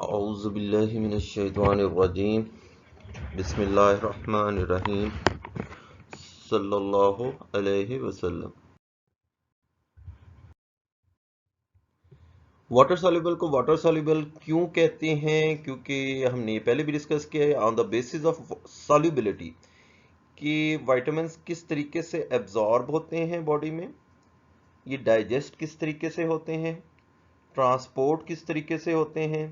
औज़ुबिल्लाहि मिनश्शैतानिर्रजीम बिस्मिल्लाहिर्रहमानिर्रहीम सल्लल्लाहु अलैहि वसल्लम। वाटर सॉल्युबल को वाटर सॉल्युबल क्यों कहते हैं? क्योंकि हमने पहले भी डिस्कस किया है on the basis of solubility कि विटामिन्स किस तरीके से एब्जॉर्ब होते हैं बॉडी में, ये डाइजेस्ट किस तरीके से होते हैं, ट्रांसपोर्ट किस तरीके से होते हैं,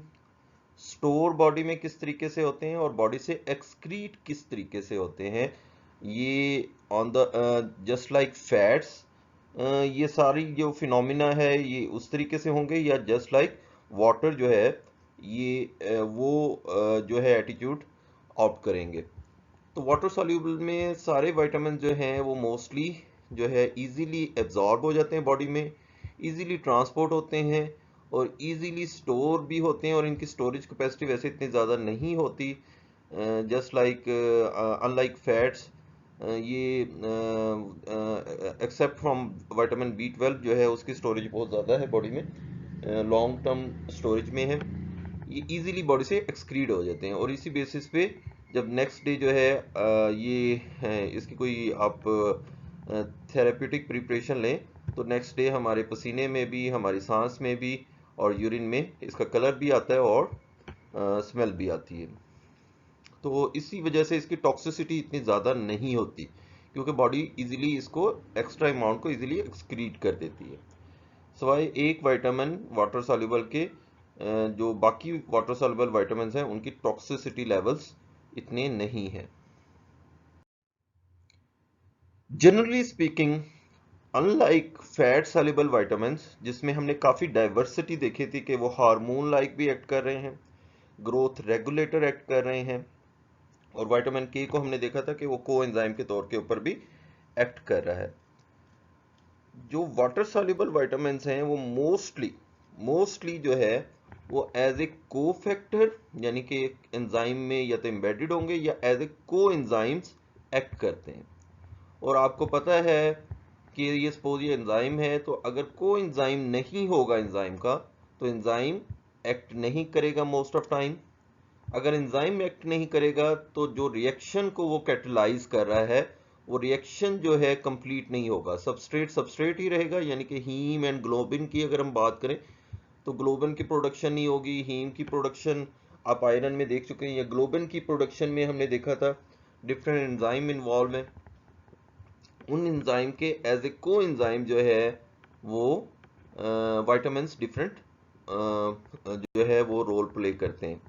स्टोर बॉडी में किस तरीके से होते हैं और बॉडी से एक्सक्रीट किस तरीके से होते हैं। ये on the just like fats, ये सारी जो फिनोमिना है ये उस तरीके से होंगे, या जस्ट लाइक वाटर जो है ये जो है एटीट्यूड ऑप्ट करेंगे। तो वाटर सॉल्यूबल में सारे विटामिन जो हैं वो मोस्टली जो है इजीली एब्जॉर्ब हो जाते हैं बॉडी में, इजीली ट्रांसपोर्ट होते हैं और इजीली स्टोर भी होते हैं, और इनकी स्टोरेज कैपेसिटी वैसे इतनी ज़्यादा नहीं होती, जस्ट लाइक अनलाइक फैट्स। ये एक्सेप्ट फ्रॉम विटामिन B12 जो है उसकी स्टोरेज बहुत ज़्यादा है बॉडी में, लॉन्ग टर्म स्टोरेज में है, ये इजीली बॉडी से एक्सक्रीड हो जाते हैं। और इसी बेसिस पे जब नेक्स्ट डे जो है इसकी कोई आप थेरेप्यूटिक प्रिपरेशन लें तो नेक्स्ट डे हमारे पसीने में भी, हमारी सांस में भी और यूरिन में इसका कलर भी आता है और स्मेल भी आती है। तो इसी वजह से इसकी टॉक्सिसिटी इतनी ज़्यादा नहीं होती, क्योंकि बॉडी इजीली इसको एक्स्ट्रा अमाउंट को इजीली एक्सक्रीट कर देती है। सिवाय एक विटामिन वाटर सॉल्युबल के, जो बाकी वाटर सॉल्युबल विटामिन्स हैं उनकी टॉक्सिसिटी लेवल्स इतने नहीं हैं। Generally speaking, unlike fat soluble vitamins जिसमें हमने काफ़ी डाइवर्सिटी देखी थी कि वो हार्मोन लाइक भी एक्ट कर रहे हैं, ग्रोथ रेगुलेटर एक्ट कर रहे हैं, और विटामिन के को हमने देखा था कि वो कोएंजाइम के तौर के ऊपर भी एक्ट कर रहा है। जो वाटर सॉल्युबल विटामिन्स हैं वो मोस्टली जो है वो एज ए को फैक्टर यानी कि एक एंजाइम में या तो एम्बेडेड होंगे या एज ए को एंजाइम्स एक्ट करते हैं। और आपको पता है कि ये सपोज ये एंजाइम है, तो अगर को एंजाइम नहीं होगा एंजाइम का तो एंजाइम एक्ट नहीं करेगा मोस्ट ऑफ टाइम। अगर एंजाइम एक्ट नहीं करेगा तो जो रिएक्शन को वो कैटलाइज कर रहा है वो रिएक्शन जो है कंप्लीट नहीं होगा, सबस्ट्रेट ही रहेगा। यानी कि हीम एंड ग्लोबिन की अगर हम बात करें तो ग्लोबिन की प्रोडक्शन नहीं होगी, हीम की प्रोडक्शन आप आयरन में देख चुके हैं, या ग्लोबिन की प्रोडक्शन में हमने देखा था डिफरेंट एंजाइम इन्वॉल्व हैं। उन एंजाइम के एज ए को एंजाइम जो है वो विटामिन्स डिफरेंट जो है वो रोल प्ले करते हैं।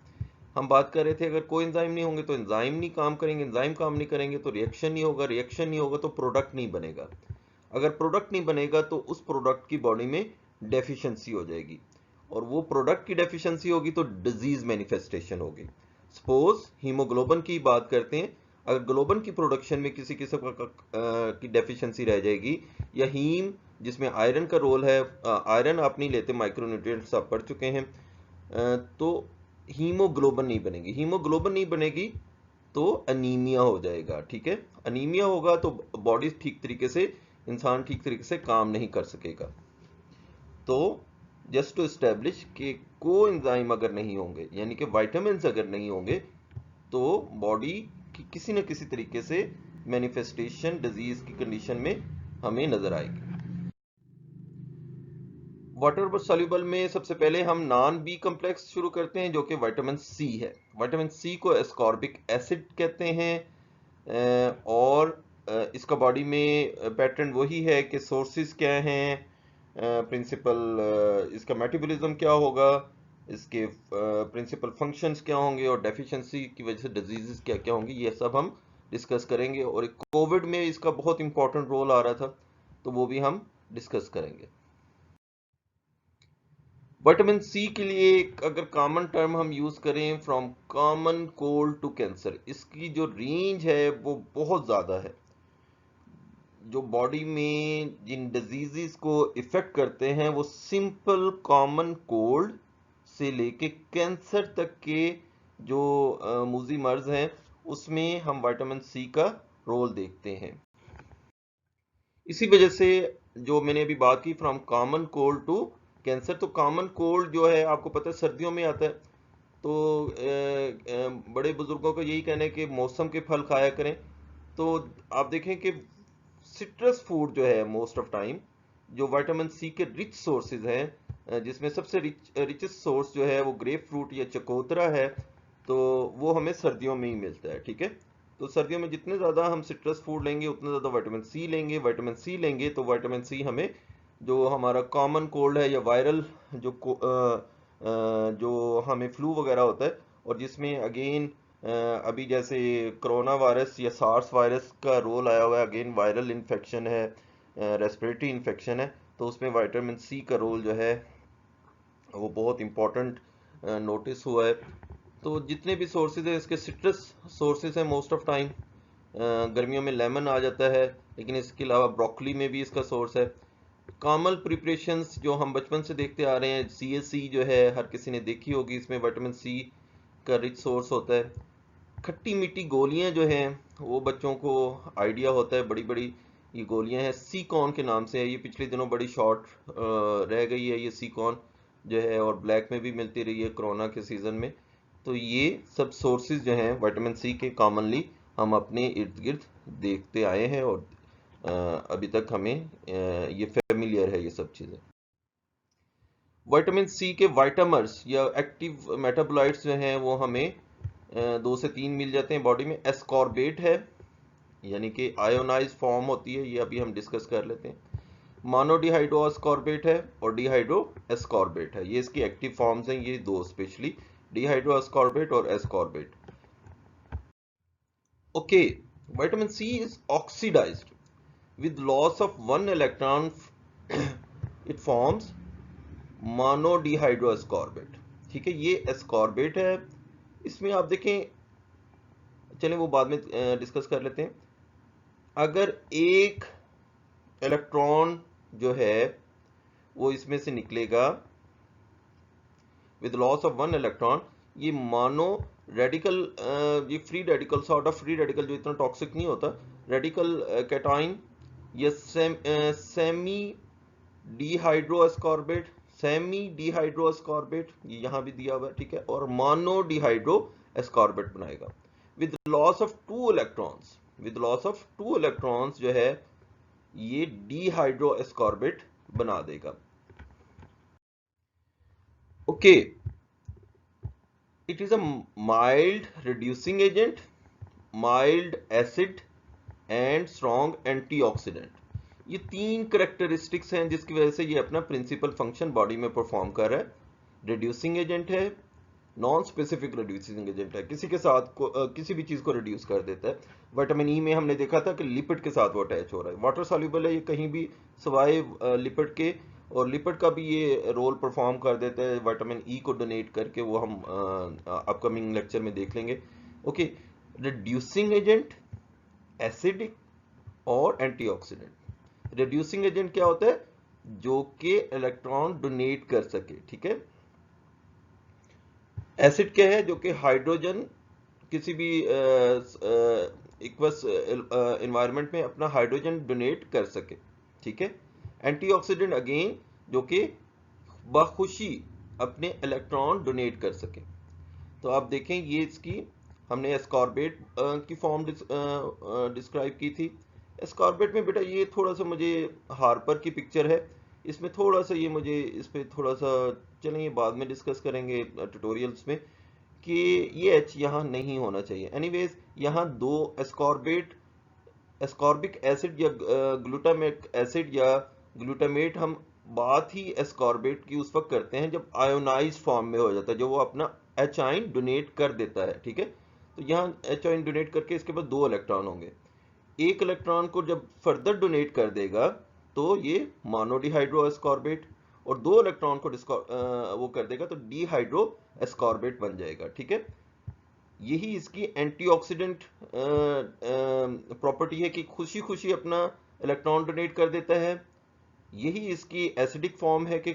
हम बात कर रहे थे अगर कोई एंजाइम नहीं होंगे तो एंजाइम नहीं काम करेंगे, एंजाइम काम नहीं करेंगे तो रिएक्शन नहीं होगा, रिएक्शन नहीं होगा तो प्रोडक्ट नहीं बनेगा, अगर प्रोडक्ट नहीं बनेगा तो उस प्रोडक्ट की बॉडी में डेफिशिएंसी हो जाएगी, और वो प्रोडक्ट की डेफिशिएंसी होगी तो डिजीज मैनिफेस्टेशन होगी। सपोज हीमोग्लोबिन की बात करते हैं, अगर ग्लोबिन की प्रोडक्शन में किसी किस्म की डेफिशिएंसी रह जाएगी, या हीम जिसमें आयरन का रोल है, आयरन आप नहीं लेते, माइक्रोन्यूट्रिएंट्स आप पढ़ चुके हैं, तो हीमोग्लोबिन नहीं बनेगी, हीमोग्लोबिन नहीं बनेगी तो अनीमिया हो जाएगा। ठीक है, अनीमिया होगा तो बॉडी ठीक तरीके से, इंसान ठीक तरीके से काम नहीं कर सकेगा। तो जस्ट टू एस्टेब्लिश कि कोएंजाइम अगर नहीं होंगे यानी कि विटामिन्स अगर नहीं होंगे तो बॉडी की किसी न किसी तरीके से मैनिफेस्टेशन डिजीज की कंडीशन में हमें नजर आएगी। वाटर सॉल्युबल में सबसे पहले हम नॉन बी कॉम्प्लेक्स शुरू करते हैं जो कि विटामिन सी है। विटामिन सी को एस्कॉर्बिक एसिड कहते हैं, और इसका बॉडी में पैटर्न वही है कि सोर्सेज क्या हैं, प्रिंसिपल इसका मेटाबॉलिज्म क्या होगा, इसके प्रिंसिपल फंक्शंस क्या होंगे, और डेफिशिएंसी की वजह से डिजीजेस क्या क्या होंगी, ये सब हम डिस्कस करेंगे। और एक कोविड में इसका बहुत इंपॉर्टेंट रोल आ रहा था तो वो भी हम डिस्कस करेंगे। विटामिन सी के लिए एक अगर कॉमन टर्म हम यूज करें, from common cold to cancer, इसकी जो रेंज है वो बहुत ज़्यादा है। जो बॉडी में जिन डिजीजेस को इफेक्ट करते हैं वो सिंपल कॉमन कोल्ड से लेके कैंसर तक के जो मूजी मर्ज हैं उसमें हम विटामिन सी का रोल देखते हैं। इसी वजह से जो मैंने अभी बात की from common cold to cancer, तो कॉमन कोल्ड जो है आपको पता है सर्दियों में आता है, तो बड़े बुजुर्गों को यही कहना है कि मौसम के फल खाया करें। तो आप देखें कि सिट्रस फूड जो है मोस्ट ऑफ टाइम जो विटामिन सी के रिच सोर्सेज हैं, जिसमें सबसे रिचेस्ट सोर्स जो है वो ग्रेप फ्रूट या चकोतरा है, तो वो हमें सर्दियों में ही मिलता है। ठीक है, तो सर्दियों में जितने ज़्यादा हम सिट्रस फूड लेंगे उतना ज़्यादा विटामिन सी लेंगे। विटामिन सी लेंगे तो विटामिन सी हमें जो हमारा कॉमन कोल्ड है या वायरल जो हमें फ्लू वगैरह होता है, और जिसमें अगेन अभी जैसे कोरोना वायरस या सार्स वायरस का रोल आया हुआ है, अगेन वायरल इन्फेक्शन है, रेस्पिरेटरी इन्फेक्शन है, तो उसमें विटामिन सी का रोल जो है वो बहुत इम्पोर्टेंट नोटिस हुआ है। तो जितने भी सोर्सेज है इसके सिट्रस सोर्सेज हैं मोस्ट ऑफ टाइम। गर्मियों में लेमन आ जाता है, लेकिन इसके अलावा ब्रोकली में भी इसका सोर्स है। कॉमन प्रिपरेशंस जो हम बचपन से देखते आ रहे हैं, CSC जो है हर किसी ने देखी होगी, इसमें विटामिन सी का रिच सोर्स होता है। खट्टी मीठी गोलियां जो हैं वो बच्चों को आइडिया होता है, बड़ी बड़ी ये गोलियां हैं, सी कॉन के नाम से है, ये पिछले दिनों बड़ी शॉर्ट रह गई है ये सी कॉन जो है, और ब्लैक में भी मिलती रही है कोरोना के सीज़न में। तो ये सब सोर्सेज जो हैं विटामिन सी के कॉमनली हम अपने इर्द गिर्द देखते आए हैं, और अभी तक हमें ये फेमिलियर है ये सब चीज़ें। विटामिन सी के वाइटामर्स या एक्टिव मेटाबोलाइट्स जो हैं वो हमें 2 से 3 मिल जाते हैं बॉडी में। एस्कॉर्बेट है, यानी कि आयोनाइज फॉर्म होती है, ये अभी हम डिस्कस कर लेते हैं। मोनोडिहाइड्रो एस्कॉर्बेट है और डिहाइड्रो एस्कॉर्बेट है, ये इसकी एक्टिव फॉर्म्स हैं, ये दो स्पेशली, डिहाइड्रो एस्कॉर्बेट और ascorbate. Okay, vitamin C is oxidized with loss of one electron it forms monodehydroascorbate. ठीक है, ये एस्कॉर्बेट है। इसमें आप देखें, चलें वो बाद में डिस्कस कर लेते हैं। अगर एक इलेक्ट्रॉन जो है वो इसमें से निकलेगा with loss of one electron, ये मोनो रेडिकल, ये free radical, sort of free radical जो इतना टॉक्सिक नहीं होता, रेडिकल कैटाइन या सेमी डिहाइड्रोएस्कॉर्बेट, सेमी डिहाइड्रोएस्कॉर्बेट ये यहाँ भी दिया हुआ है। ठीक है, और मोनो डिहाइड्रो एस्कॉर्बेट बनाएगा with loss of two electrons. With loss of two electrons जो है ये डिहाइड्रो एस्कॉर्बेट बना देगा। Okay, it is a mild reducing agent, mild acid and strong antioxidant. ये 3 करेक्टरिस्टिक्स हैं जिसकी वजह से ये अपना प्रिंसिपल फंक्शन बॉडी में परफॉर्म कर रहा है। रिड्यूसिंग एजेंट है, नॉन स्पेसिफिक रिड्यूसिंग एजेंट है, किसी के साथ किसी भी चीज को रिड्यूस कर देता है। विटामिन ई में हमने देखा था कि लिपिड के साथ वो अटैच हो रहा है, वाटर सॉल्युबल है ये कहीं भी सवाए लिपिड के, और लिपिड का भी ये रोल परफॉर्म कर देता है विटामिन ई को डोनेट करके, वो हम अपकमिंग लेक्चर में देख लेंगे। ओके, रिड्यूसिंग एजेंट, एसिडिक और एंटीऑक्सीडेंट। रिड्यूसिंग एजेंट क्या होता है? जो कि इलेक्ट्रॉन डोनेट कर सके। ठीक है, एसिड क्या है? जो कि हाइड्रोजन किसी भी इक्वस एनवायरनमेंट में अपना हाइड्रोजन डोनेट कर सके। ठीक है, एंटीऑक्सीडेंट अगेन जो कि बखुशी अपने इलेक्ट्रॉन डोनेट कर सके। तो आप देखें ये इसकी हमने एस्कॉर्बेट की फॉर्म डिस्क्राइब की थी। एस्कॉर्बेट में बेटा ये थोड़ा सा मुझे हार्पर की पिक्चर है, इसमें थोड़ा सा ये मुझे इस पे थोड़ा सा, चलें ये बाद में डिस्कस करेंगे ट्यूटोरियल्स में, कि ये एच यहाँ नहीं होना चाहिए। एनीवेज यहाँ दो एस्कॉर्बेट, एस्कॉर्बिक एसिड या ग्लूटामिक एसिड या ग्लूटामेट, हम बात ही एस्कॉर्बेट की उस वक्त करते हैं जब आयोनाइज फॉर्म में हो जाता है, जो वो अपना एच आयन डोनेट कर देता है। ठीक है, तो यहाँ एच आयन डोनेट करके इसके पास 2 इलेक्ट्रॉन होंगे, एक इलेक्ट्रॉन को जब फर्दर डोनेट कर देगा तो ये मोनोडिहाइड्रो एस्कॉर्बेट, और 2 इलेक्ट्रॉन को वो कर देगा तो डिहाइड्रो एस्कॉर्बेट बन जाएगा। ठीक है, यही इसकी एंटीऑक्सीडेंट प्रॉपर्टी है कि खुशी खुशी अपना इलेक्ट्रॉन डोनेट कर देता है। यही इसकी एसिडिक फॉर्म है कि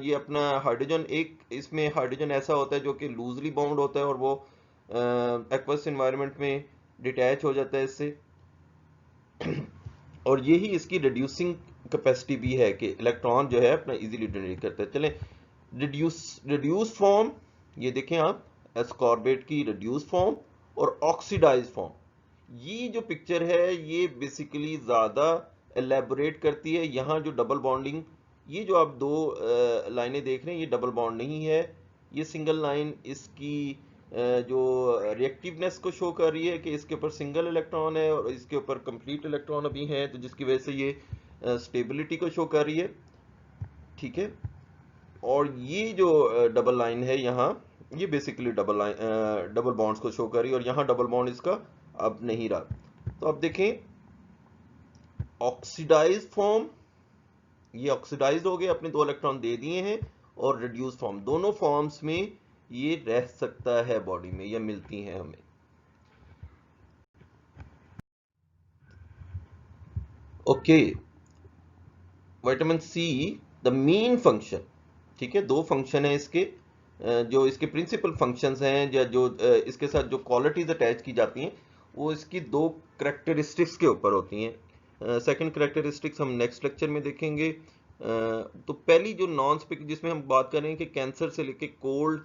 ये अपना हाइड्रोजन, एक इसमें हाइड्रोजन ऐसा होता है जो कि लूजली बाउंड होता है और वो एक्वस एनवायरनमेंट में डिटैच हो जाता है इससे। और यही इसकी रिड्यूसिंग कैपेसिटी भी है कि इलेक्ट्रॉन जो है अपना इजीली डोनेट करता है। चलें रिड्यूस फॉर्म, ये देखें आप, एस्कॉर्बेट की रिड्यूस फॉर्म और ऑक्सीडाइज फॉर्म। ये जो पिक्चर है ये बेसिकली ज़्यादा एलेबोरेट करती है। यहाँ जो डबल बॉन्डिंग, ये जो आप दो लाइनें देख रहे हैं, ये डबल बॉन्ड नहीं है, ये सिंगल लाइन इसकी जो रिएक्टिवनेस को शो कर रही है कि इसके ऊपर सिंगल इलेक्ट्रॉन है और इसके ऊपर कंप्लीट इलेक्ट्रॉन अभी है, तो जिसकी वजह से ये स्टेबिलिटी को शो कर रही है। ठीक है, और ये जो डबल लाइन है यहाँ, ये basically double line double bonds को शो कर रही है, और यहाँ डबल बॉन्ड इसका अब नहीं रहा। तो अब देखें ऑक्सीडाइज फॉर्म, ये ऑक्सीडाइज हो गए, अपने 2 इलेक्ट्रॉन दे दिए हैं, और रिड्यूस फॉर्म, दोनों फॉर्म्स में ये रह सकता है बॉडी में, ये मिलती हैं हमें। Okay, vitamin see the main function, ठीक है, 2 फंक्शन है इसके, जो इसके प्रिंसिपल फंक्शंस हैं, या जो इसके साथ जो क्वालिटीज अटैच की जाती हैं वो इसकी 2 करेक्टरिस्टिक्स के ऊपर होती हैं। सेकंड करेक्टरिस्टिक्स हम नेक्स्ट लेक्चर में देखेंगे। तो पहली जो नॉन स्पेसिफिक, जिसमें हम बात कर रहे हैं कि कैंसर से लेके कोल्ड,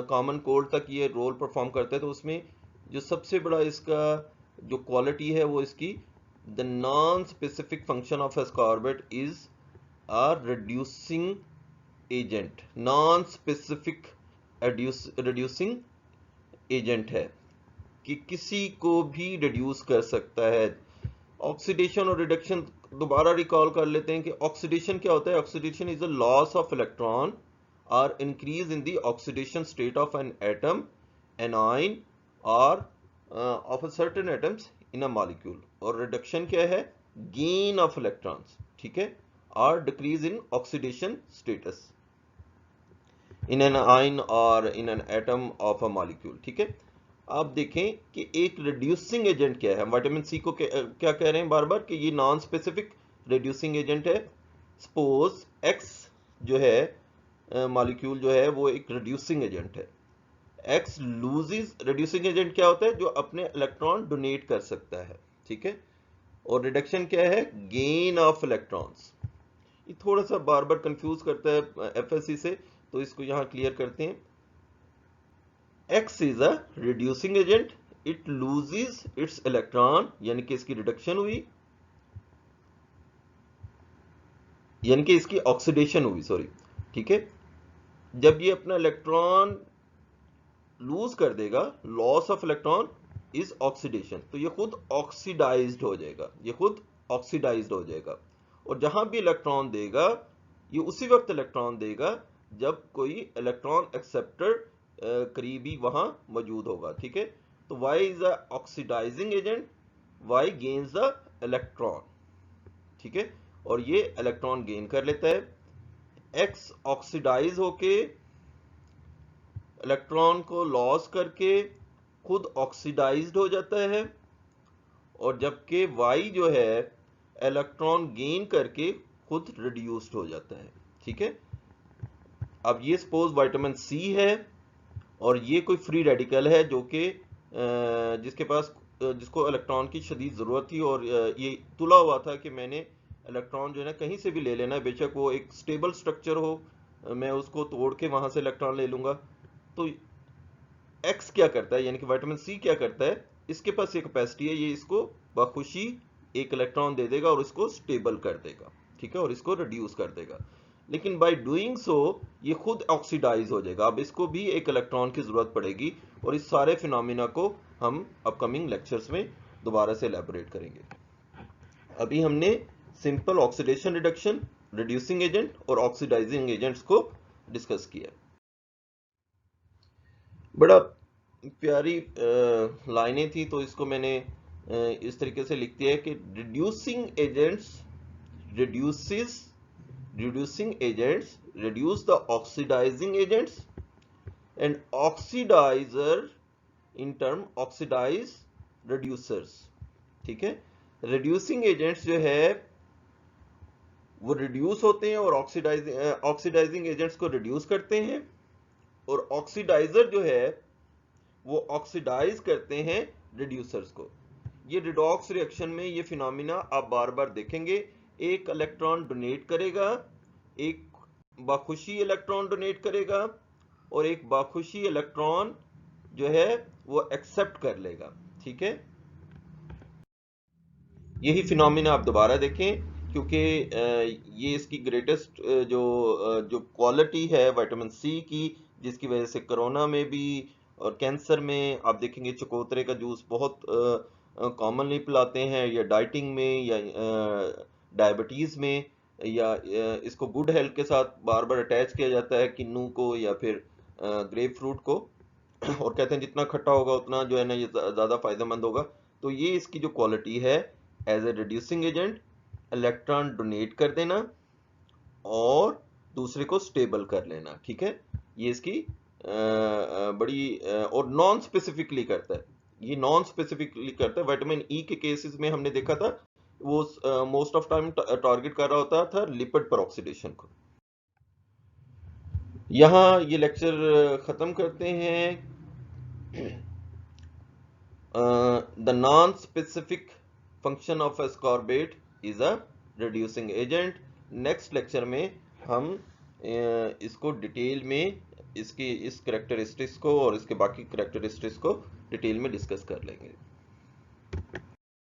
कॉमन कोल्ड तक ये रोल परफॉर्म करता है, तो उसमें जो सबसे बड़ा इसका जो क्वालिटी है वो इसकी the non specific function of ascorbate is a reducing agent, non specific reducing agent है, कि किसी को भी रिड्यूस कर सकता है। ऑक्सीडेशन और रिडक्शन दोबारा रिकॉल कर लेते हैं कि ऑक्सीडेशन क्या होता है। Oxidation is a loss of electron और increase in the oxidation state of an atom, anion or of a certain atoms in a molecule. और रिडक्शन क्या है, गेन ऑफ इलेक्ट्रॉन्स, ठीक है, और decrease in oxidation status in an ion or in an atom of a molecule. ठीक है, आप देखें कि एक रिड्यूसिंग एजेंट क्या है। विटामिन सी को क्या कह रहे हैं बार बार कि ये नॉन स्पेसिफिक रिड्यूसिंग एजेंट है। सपोज एक्स जो है मॉलिक्यूल जो है वो एक रिड्यूसिंग एजेंट है। एक्स लूजेस, रिड्यूसिंग एजेंट क्या होता है, जो अपने इलेक्ट्रॉन डोनेट कर सकता है। ठीक है, और रिडक्शन क्या है, गेन ऑफ इलेक्ट्रॉन्स। ये थोड़ा सा बार बार कंफ्यूज करता है एफएससी से, तो इसको यहां क्लियर करते हैं। X is a reducing agent, it loses its electron, यानी कि इसकी रिडक्शन हुई, यानी कि इसकी ऑक्सीडेशन हुई, सॉरी। ठीक है, जब ये अपना इलेक्ट्रॉन लूज कर देगा, loss of electron is oxidation, तो ये खुद ऑक्सीडाइज्ड हो जाएगा, ये खुद ऑक्सीडाइज्ड हो जाएगा। और जहां भी इलेक्ट्रॉन देगा, ये उसी वक्त इलेक्ट्रॉन देगा जब कोई इलेक्ट्रॉन एक्सेप्टर करीबी वहां मौजूद होगा। ठीक है, तो Y is a oxidising agent, Y gains the electron. ठीक है, और ये इलेक्ट्रॉन गेन कर लेता है। X ऑक्सीडाइज होके इलेक्ट्रॉन को लॉस करके खुद ऑक्सीडाइज्ड हो जाता है, और जबकि Y जो है इलेक्ट्रॉन गेन करके खुद रिड्यूस्ड हो जाता है। ठीक है, अब ये सपोज विटामिन सी है और ये कोई फ्री रेडिकल है जो कि जिसके पास जिसको इलेक्ट्रॉन की शदीद ज़रूरत थी, और ये तुला हुआ था कि मैंने इलेक्ट्रॉन जो है ना कहीं से भी ले लेना है, बेशक वो एक स्टेबल स्ट्रक्चर हो, मैं उसको तोड़ के वहां से इलेक्ट्रॉन ले लूंगा। तो एक्स क्या करता है, यानी कि विटामिन सी क्या करता है, इसके पास ये कैपेसिटी है, ये इसको बखुशी एक इलेक्ट्रॉन दे देगा और इसको स्टेबल कर देगा। ठीक है, और इसको रिड्यूस कर देगा। लेकिन बाय डूइंग सो ये खुद ऑक्सीडाइज हो जाएगा। अब इसको भी एक इलेक्ट्रॉन की जरूरत पड़ेगी, और इस सारे फिनोमिना को हम अपकमिंग लेक्चर्स में दोबारा से एलैबोरेट करेंगे। अभी हमने simple oxidation reduction, reducing agent और ऑक्सीडाइजिंग एजेंट्स को डिस्कस किया। बड़ा प्यारी लाइनें थी, तो इसको मैंने इस तरीके से लिख दिया है कि reducing agents reducing agents reduce the oxidizing agents, and oxidizer in turn oxidize reducers। ठीक है, reducing agents जो है वो रिड्यूस होते हैं और ऑक्सीडाइजिंग एजेंट्स को रिड्यूस करते हैं, और ऑक्सीडाइजर जो है वो ऑक्सीडाइज करते हैं रिड्यूसर्स को। ये रिडॉक्स रिएक्शन में ये फिनोमिना आप बार बार देखेंगे। एक इलेक्ट्रॉन डोनेट करेगा, एक बाखुशी इलेक्ट्रॉन डोनेट करेगा, और एक बाखुशी इलेक्ट्रॉन जो है वो एक्सेप्ट कर लेगा। ठीक है, यही फिनोमिना आप दोबारा देखें, क्योंकि ये इसकी ग्रेटेस्ट जो क्वालिटी है विटामिन सी की, जिसकी वजह से कोरोना में भी और कैंसर में आप देखेंगे चकोतरे का जूस बहुत कॉमनली पिलाते हैं, या डाइटिंग में, या डायबिटीज़ में, या इसको गुड हेल्थ के साथ बार बार अटैच किया जाता है, किन्नू को या फिर ग्रेप फ्रूट को और कहते हैं जितना खट्टा होगा उतना जो है ना ये ज़्यादा फायदेमंद होगा। तो ये इसकी जो क्वालिटी है, as a reducing agent electron donate कर देना और दूसरे को स्टेबल कर लेना। ठीक है, ये इसकी बड़ी और नॉन स्पेसिफिकली करता है, ये नॉन स्पेसिफिकली करता है। विटामिन ई के केसेस में हमने देखा था वो मोस्ट ऑफ टाइम टारगेट कर रहा होता था लिपिड पेरोक्सीडेशन को। यहाँ ये लेक्चर खत्म करते हैं। The non-specific function of ascorbate is a reducing agent। Next lecture में हम इसको डिटेल में इसकी इस करेक्टरिस्टिक्स को और इसके बाकी करेक्टरिस्टिक्स को डिटेल में डिस्कस कर लेंगे।